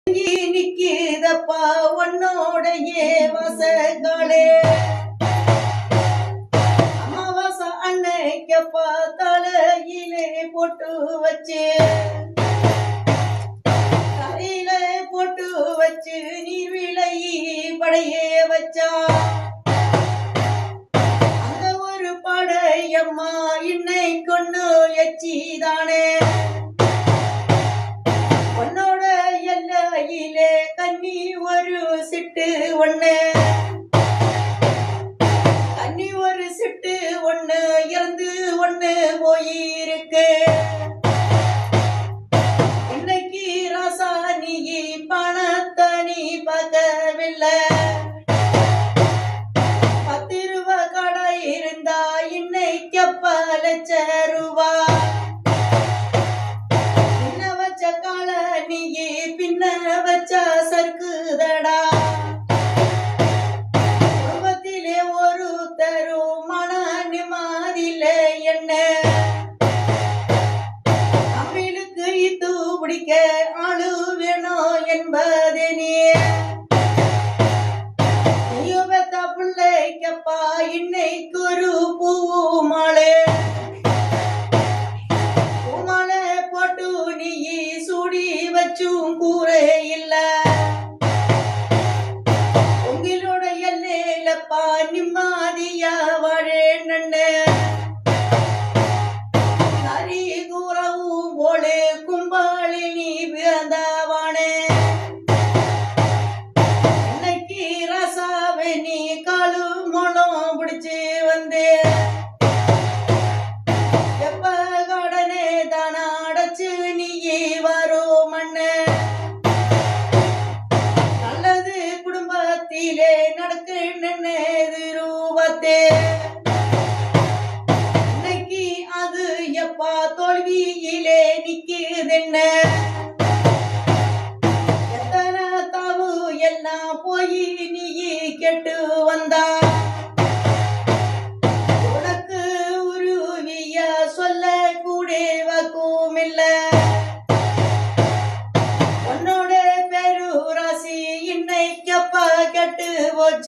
நிக்கிதப்பா உன்னோடைய வசங்களே அமாவாசை அன்னைக்கப்பா தலையிலே போட்டு வச்சு தலையில போட்டு வச்சு நீர்விளை படையே வச்சா அந்த ஒரு படையம்மா இன்னை கொண்டு எச்சிதானே உன்னோட எல்லையிலே கன்னி ஒரு சிட்டு ஒண்ணு கன்னி ஒரு சிட்டு ஒண்ணு இறந்து ஒண்ணு போயிருக்கு இன்னைக்கு ராசாணி பணத்தனி பார்க்கவில்லை 10 ரூபா கடை இருந்தா இன்னைக்கு 10 லட்சம் ரூபா காலனியே பின்ன வச்சா சர்க்குதடா குடும்பத்திலே ஒரு தரும் மன நிமாதிலே என்ன தமிழுக்கு இது பிடிக்க ஆளு வேணும் என்பதே நீயும் பெத்த பிள்ளைக்கப்பா இன்னைக்கு ஒரு பூமாலே வச்சும் கூரே இல்ல உங்களோட எல்லையிலப்பா நிம்மதியா வாழே நன்னு நரி கூறவும் போலே கும்பாளி நீ பிறந்தவானே இன்னைக்கு ரசாவை நீ காலு மோளம் பிடிச்சு வந்தே எப்ப கடனே தானா அடைச்சு நீயே வரோ நல்லது குடும்பத்திலே நடக்கு ரூபத்தே இன்னைக்கு அது எப்பா தோல்வி